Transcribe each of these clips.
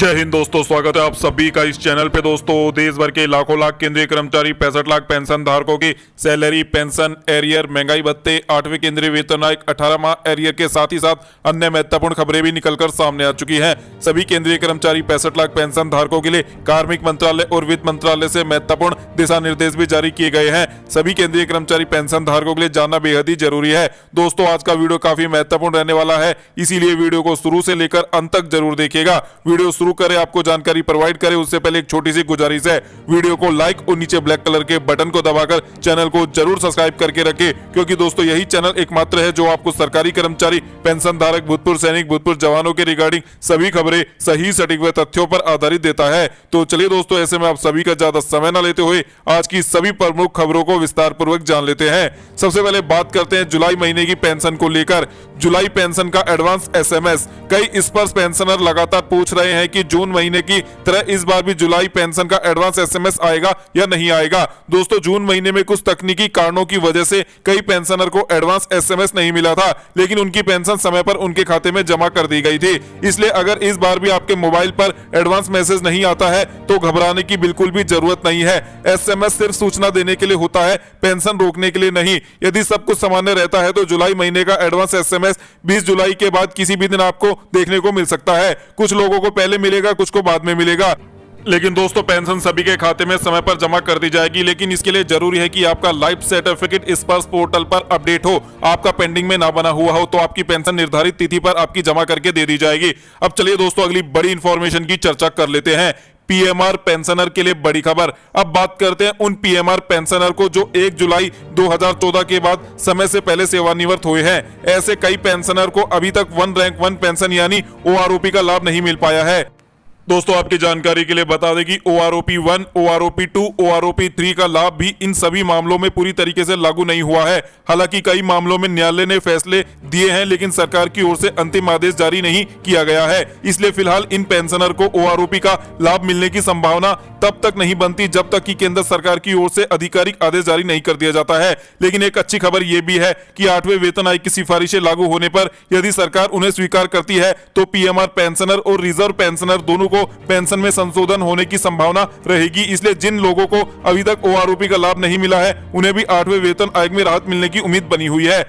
जय हिंद दोस्तों, स्वागत है आप सभी का इस चैनल पे। दोस्तों, देश भर के लाखों लाख केंद्रीय कर्मचारी 65 लाख पेंशन धारकों की सैलरी, पेंशन, एरियर, महंगाई भत्ते, 8वें केंद्रीय वेतन आयोग, 18 माह एरियर के साथ ही साथ अन्य महत्वपूर्ण खबरें भी निकलकर सामने आ चुकी हैं। सभी केंद्रीय कर्मचारी 65 लाख पेंशन धारकों के लिए कार्मिक मंत्रालय और वित्त मंत्रालय से महत्वपूर्ण दिशा निर्देश भी जारी किए गए हैं। सभी केंद्रीय कर्मचारी पेंशन धारकों के लिए जानना बेहद ही जरूरी है। दोस्तों, आज का वीडियो काफी महत्वपूर्ण रहने वाला है, इसीलिए वीडियो को शुरू से लेकर अंत तक जरूर देखिएगा। वीडियो शुरू करें, आपको जानकारी प्रोवाइड करें उससे पहले एक छोटी सी गुजारिश है, वीडियो को लाइक और नीचे ब्लैक कलर के बटन को दबाकर चैनल को जरूर सब्सक्राइब करके रखें, क्योंकि दोस्तों यही चैनल एकमात्र है जो आपको सरकारी कर्मचारी, पेंशन धारक, भूतपूर्व सैनिक, भूतपूर्व जवानों के रिगार्डिंग सभी खबरें सही, सटीक व तथ्यों पर आधारित देता है। तो चलिए दोस्तों, ऐसे में आप सभी का ज्यादा समय न लेते हुए आज की सभी प्रमुख खबरों को विस्तार पूर्वक जान लेते हैं। सबसे पहले बात करते हैं जुलाई महीने की पेंशन को लेकर। जुलाई पेंशन का एडवांस एसएमएस। कई स्पर्श पेंशनर लगातार पूछ रहे हैं कि जून महीने की तरह इस बार भी जुलाई पेंशन का एडवांस एसएमएस आएगा या नहीं आएगा। दोस्तों, जून महीने में कुछ तकनीकी कारणों की वजह से कई पेंशनर को एडवांस एसएमएस नहीं मिला था, लेकिन उनकी पेंशन समय पर उनके खाते में जमा कर दी गई थी। इसलिए अगर इस बार भी आपके मोबाइल पर एडवांस मैसेज नहीं आता है तो घबराने की बिल्कुल भी जरूरत नहीं है। एसएमएस सिर्फ सूचना देने के लिए होता है, पेंशन रोकने के लिए नहीं। यदि सब कुछ सामान्य रहता है तो जुलाई महीने का एडवांस एसएमएस 20 जुलाई के बाद किसी भी दिन आपको देखने को मिल सकता है। कुछ लोगों को पहले मिलेगा, कुछ को बाद में मिलेगा, लेकिन दोस्तों पेंशन सभी के खाते में समय पर जमा कर दी जाएगी। लेकिन इसके लिए जरूरी है कि आपका लाइफ सर्टिफिकेट स्पर्श पोर्टल पर अपडेट हो, आपका पेंडिंग में ना बना हुआ हो, तो आपकी पेंशन निर्धारित तिथि पर आपकी जमा करके दे दी जाएगी। अब चलिए दोस्तों, अगली बड़ी इंफॉर्मेशन की चर्चा कर लेते हैं। पीएमआर पेंशनर के लिए बड़ी खबर। अब बात करते हैं उन पीएमआर पेंशनर को जो 1 जुलाई 2014 के बाद समय से पहले सेवानिवृत्त हुए हैं। ऐसे कई पेंशनर को अभी तक 1 रैंक 1 पेंशन यानी ओआरओपी का लाभ नहीं मिल पाया है। दोस्तों, आपकी जानकारी के लिए बता दें कि ओआरओपी 1, ओआरओपी 2, ओआरओपी 3 का लाभ भी इन सभी मामलों में पूरी तरीके से लागू नहीं हुआ है। हालांकि कई मामलों में न्यायालय ने फैसले दिए हैं, लेकिन सरकार की ओर से अंतिम आदेश जारी नहीं किया गया है। इसलिए फिलहाल इन पेंशनर को ओआरओपी का लाभ मिलने की संभावना तब तक नहीं बनती जब तक कि केंद्र सरकार की ओर से आधिकारिक आदेश जारी नहीं कर दिया जाता है। लेकिन एक अच्छी खबर यह भी है कि 8वें वेतन आयोग की सिफारिशें लागू होने पर यदि सरकार उन्हें स्वीकार करती है तो पीएमआर पेंशनर और रिजर्व पेंशनर दोनों को पेंशन में संशोधन होने की संभावना रहेगी। इसलिए जिन लोगों को अभी तक ओआरओपी का लाभ नहीं मिला है उन्हें भी 8वें वेतन आयोग में राहत मिलने की उम्मीद बनी हुई है।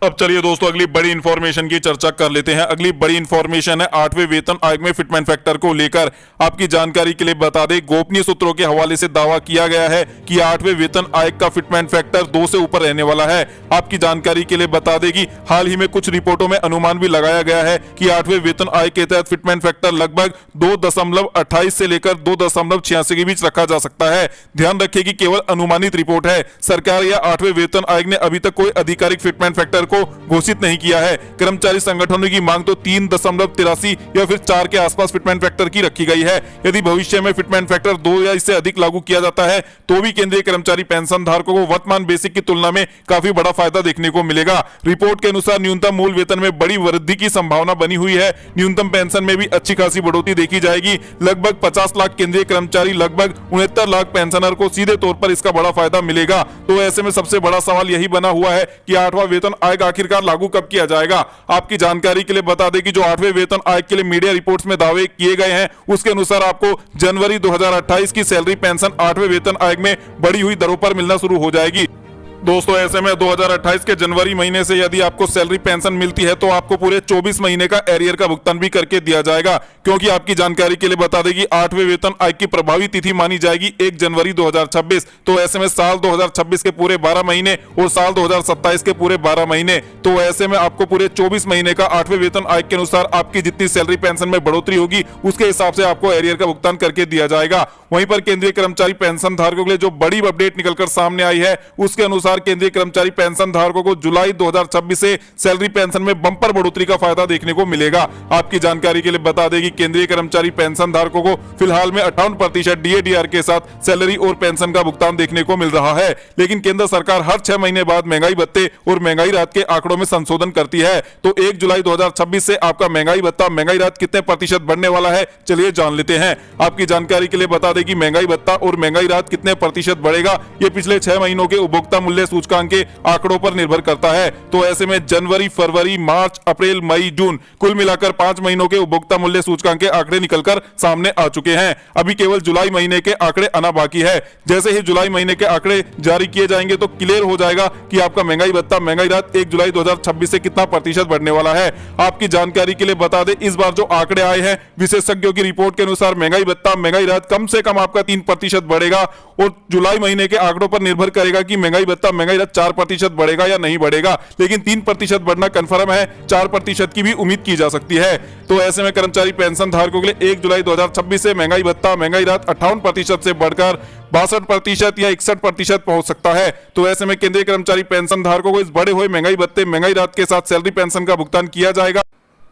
अब चलिए दोस्तों, अगली बड़ी इंफॉर्मेशन की चर्चा कर लेते हैं। अगली बड़ी इंफॉर्मेशन है 8वें वेतन आयोग में फिटमेंट फैक्टर को लेकर। आपकी जानकारी के लिए बता दें, गोपनीय सूत्रों के हवाले से दावा किया गया है कि 8वें वेतन आयोग का फिटमेंट फैक्टर 2 से ऊपर रहने वाला है। आपकी जानकारी के लिए बता दें कि हाल ही में कुछ रिपोर्टों में अनुमान भी लगाया गया है कि 8वें वेतन आयोग के तहत फिटमेंट फैक्टर लगभग 2.28 से लेकर 2.86 के बीच रखा जा सकता है। ध्यान रखिए कि केवल अनुमानित रिपोर्ट है। सरकार या 8वें वेतन आयोग ने अभी तक कोई आधिकारिक फिटमेंट फैक्टर को घोषित नहीं किया है। कर्मचारी संगठनों की मांग तो 3.83 या फिर 4 के आसपास फिटमेंट फैक्टर की रखी गई है। यदि भविष्य में फिटमेंट फैक्टर 2 या इससे अधिक लागू किया जाता है तो भी केंद्रीय कर्मचारी पेंशन धारकों को वर्तमान बेसिक की तुलना में काफी बड़ा फायदा देखने को मिलेगा। रिपोर्ट के अनुसार न्यूनतम मूल वेतन में बड़ी वृद्धि की संभावना बनी हुई है। न्यूनतम पेंशन में भी अच्छी खासी बढ़ोतरी देखी जाएगी। लगभग 50 लाख केंद्रीय कर्मचारी, लगभग 69 लाख पेंशनर को सीधे तौर पर इसका बड़ा फायदा मिलेगा। तो ऐसे में सबसे बड़ा सवाल यही बना हुआ है कि 8वां वेतन आयोग आखिरकार लागू कब किया जाएगा। आपकी जानकारी के लिए बता दें कि जो 8वें वेतन आयोग के लिए मीडिया रिपोर्ट्स में दावे किए गए हैं उसके अनुसार आपको जनवरी 2028 की सैलरी पेंशन 8वें वेतन आयोग में बढ़ी हुई दरों पर मिलना शुरू हो जाएगी। दोस्तों, ऐसे में 2028 के जनवरी महीने से यदि आपको सैलरी पेंशन मिलती है तो आपको पूरे 24 महीने का एरियर का भुगतान भी करके दिया जाएगा। क्योंकि आपकी जानकारी के लिए बता दें कि 8वें वेतन आयोग की प्रभावी तिथि मानी जाएगी 1 जनवरी 2026। तो ऐसे में साल 2026 के पूरे 12 महीने और साल 2027 के पूरे 12 महीने, तो ऐसे में आपको पूरे 24 महीने का 8वें वेतन आयोग के अनुसार आपकी जितनी सैलरी पेंशन में बढ़ोतरी होगी उसके हिसाब से आपको एरियर का भुगतान करके दिया जाएगा। वहीं पर केंद्रीय कर्मचारी पेंशन धारकों के लिए जो बड़ी अपडेट निकलकर सामने आई है उसके अनुसार केंद्रीय कर्मचारी पेंशन धारकों को जुलाई 2026 से सैलरी पेंशन में बंपर बढ़ोतरी का फायदा देखने को मिलेगा। आपकी जानकारी के लिए बता दें कि केंद्रीय कर्मचारी पेंशन धारकों को फिलहाल में 58% डीएडीआर के साथ सैलरी और पेंशन का भुगतान देखने को मिल रहा है। लेकिन केंद्र सरकार हर 6 महीने बाद महंगाई भत्ते और महंगाई राहत के आंकड़ों में संशोधन करती है। तो 1 जुलाई 2026 से आपका महंगाई भत्ता, महंगाई राहत कितने प्रतिशत बढ़ने वाला है, चलिए जान लेते हैं। आपकी जानकारी के लिए बता दें कि महंगाई भत्ता और महंगाई राहत कितने प्रतिशत बढ़ेगा, ये पिछले 6 महीनों के उपभोक्ता मूल्य सूचकांक के आंकड़ों पर निर्भर करता है। तो ऐसे में जनवरी, फरवरी, मार्च, अप्रैल, मई, जून कुल मिलाकर 5 महीनों के उपभोक्ता मूल्य सूचकांक के आंकड़े निकलकर सामने आ चुके हैं। अभी केवल जुलाई महीने के आंकड़े आना बाकी है। जैसे ही जुलाई महीने के आंकड़े जारी किए जाएंगे तो क्लियर हो जाएगा कि आपका महंगाई भत्ता, महंगाई राहत 1 जुलाई 2026 से कितना प्रतिशत बढ़ने वाला है। आपकी जानकारी के लिए बता दें, इस बार जो आंकड़े आए हैं विशेषज्ञों की रिपोर्ट के अनुसार महंगाई भत्ता, महंगाई राहत कम से कम आपका 3% बढ़ेगा और जुलाई महीने के आंकड़ों पर निर्भर करेगा कि महंगाई भत्ता, महंगाई राहत 4% बढ़ेगा या नहीं बढ़ेगा। लेकिन 3% बढ़ना कंफर्म है, 4% की भी उम्मीद की जा सकती है। तो ऐसे में कर्मचारी पेंशन धारकों के लिए 1 जुलाई 2026 से महंगाई भत्ता, महंगाई राहत 58% से बढ़कर 62% या 61% पहुंच सकता है। तो ऐसे में केंद्रीय कर्मचारी पेंशन धारकों को इस बढ़े हुए महंगाई भत्ते, महंगाई राहत के साथ सैलरी पेंशन का भुगतान किया जाएगा।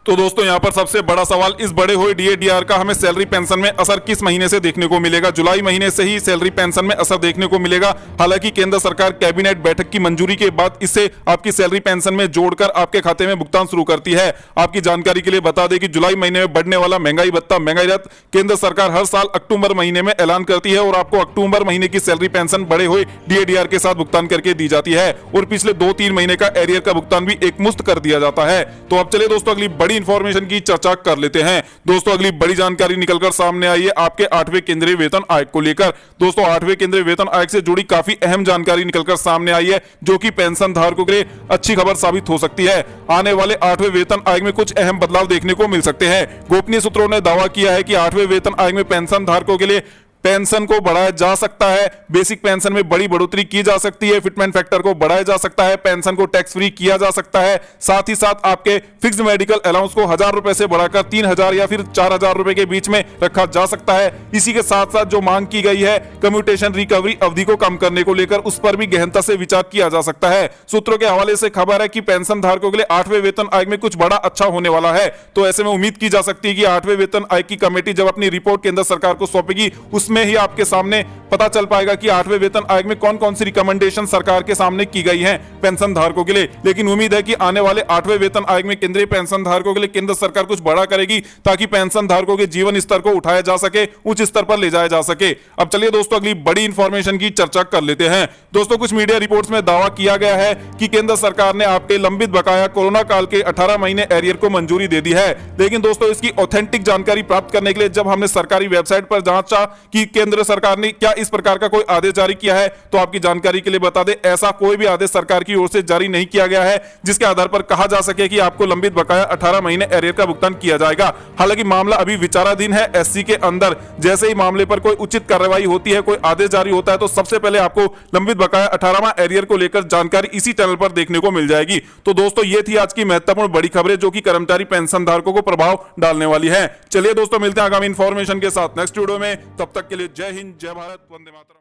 तो दोस्तों यहाँ पर सबसे बड़ा सवाल, इस बढ़े हुए डीए-डीआर का हमें सैलरी पेंशन में असर किस महीने से देखने को मिलेगा? जुलाई महीने से ही सैलरी पेंशन में असर देखने को मिलेगा। हालांकि केंद्र सरकार कैबिनेट बैठक की मंजूरी के बाद इससे आपकी सैलरी पेंशन में जोड़कर आपके खाते में भुगतान शुरू करती है। आपकी जानकारी के लिए बता दें कि जुलाई महीने में बढ़ने वाला महंगाई भत्ता, महंगाई राहत केंद्र सरकार हर साल अक्टूबर महीने में ऐलान करती है और आपको अक्टूबर महीने की सैलरी पेंशन बढ़े हुए डीए-डीआर के साथ भुगतान करके दी जाती है और पिछले 2-3 महीने का एरियर का भुगतान भी एक मुश्त कर दिया जाता है। तो अब चलिए दोस्तों अगली बड़ी इंफॉर्मेशन की चर्चा कर लेते हैं। दोस्तों अगली बड़ी जानकारी निकलकर सामने आई है आपके 8वें केंद्रीय वेतन आयोग को लेकर। दोस्तों 8वें केंद्रीय वेतन आयोग से जुड़ी काफी अहम जानकारी निकलकर सामने आई है, जो कि पेंशन धारकों के लिए अच्छी खबर साबित हो सकती है। आने वाले 8वें वेतन आयोग में कुछ अहम बदलाव देखने को मिल सकते हैं। गोपनीय सूत्रों ने दावा किया है कि 8वें वेतन आयोग में पेंशन धारकों के लिए पेंशन को बढ़ाया जा सकता है, बेसिक पेंशन में बड़ी बढ़ोतरी की जा सकती है, फिटमेंट फैक्टर को बढ़ाया जा सकता है, पेंशन को टैक्स फ्री किया जा सकता है, साथ ही साथ आपके फिक्स्ड मेडिकल अलाउंस को 1000 रुपए से बढ़ाकर 3000 या फिर 4000 रुपए के बीच में रखा जा सकता है। इसी के साथ साथ जो मांग की गई है कम्यूटेशन रिकवरी अवधि को कम करने को लेकर, उस पर भी गहनता से विचार किया जा सकता है। सूत्रों के हवाले से खबर है कि पेंशन धारकों के लिए 8वें वेतन आयोग में कुछ बड़ा अच्छा होने वाला है। तो ऐसे में उम्मीद की जा सकती है कि 8वें वेतन आयोग की कमेटी जब अपनी रिपोर्ट केंद्र सरकार को सौंपेगी, उसमें ही आपके सामने पता चल पाएगा कि 8वें वेतन आयोग में कौन कौन सी रिकमेंडेशन सरकार के सामने की गई हैं पेंशन धारकों के लिए। लेकिन उम्मीद है कि आने वाले 8वें वेतन आयोग में केंद्रीय पेंशन धारकों के लिए केंद्र सरकार कुछ बड़ा करेगी, ताकि पेंशन धारकों के जीवन स्तर को उठाया जा सके, उच्च स्तर पर ले जाया जा सके। अब चलिए दोस्तों अगली बड़ी इंफॉर्मेशन की चर्चा कर लेते हैं। दोस्तों कुछ मीडिया रिपोर्ट्स में दावा किया गया है कि केंद्र सरकार ने आपके लंबित बकाया कोरोना काल के 18 महीने एरियर को मंजूरी दे दी है। लेकिन दोस्तों इसकी ऑथेंटिक जानकारी प्राप्त करने के लिए जब हमने सरकारी वेबसाइट पर जांचा कि केंद्र सरकार ने क्या इस प्रकार का कोई आदेश जारी किया है, तो आपकी जानकारी के लिए बता दें ऐसा कोई भी आदेश सरकार की ओर से जारी नहीं किया गया है जिसके आधार पर कहा जा सके कि आपको लंबित बकाया 18 महीने एरियर का भुगतान किया जाएगा। हालांकि मामला अभी विचाराधीन है एससी के अंदर। जैसे ही मामले पर कोई उचित कार्रवाई होती है, कोई आदेश जारी होता है, तो सबसे पहले आपको लंबित बकाया 18वां एरियर को लेकर जानकारी इसी चैनल पर देखने को मिल जाएगी। तो दोस्तों ये थी आज की महत्वपूर्ण बड़ी खबरें जो कि कर्मचारी पेंशन धारकों को प्रभाव डालने वाली है। चलिए दोस्तों मिलते हैं आगामी इंफॉर्मेशन के साथ नेक्स्ट वीडियो में। तब तक के लिए जय हिंद, जय भारत, वंदे मातरम।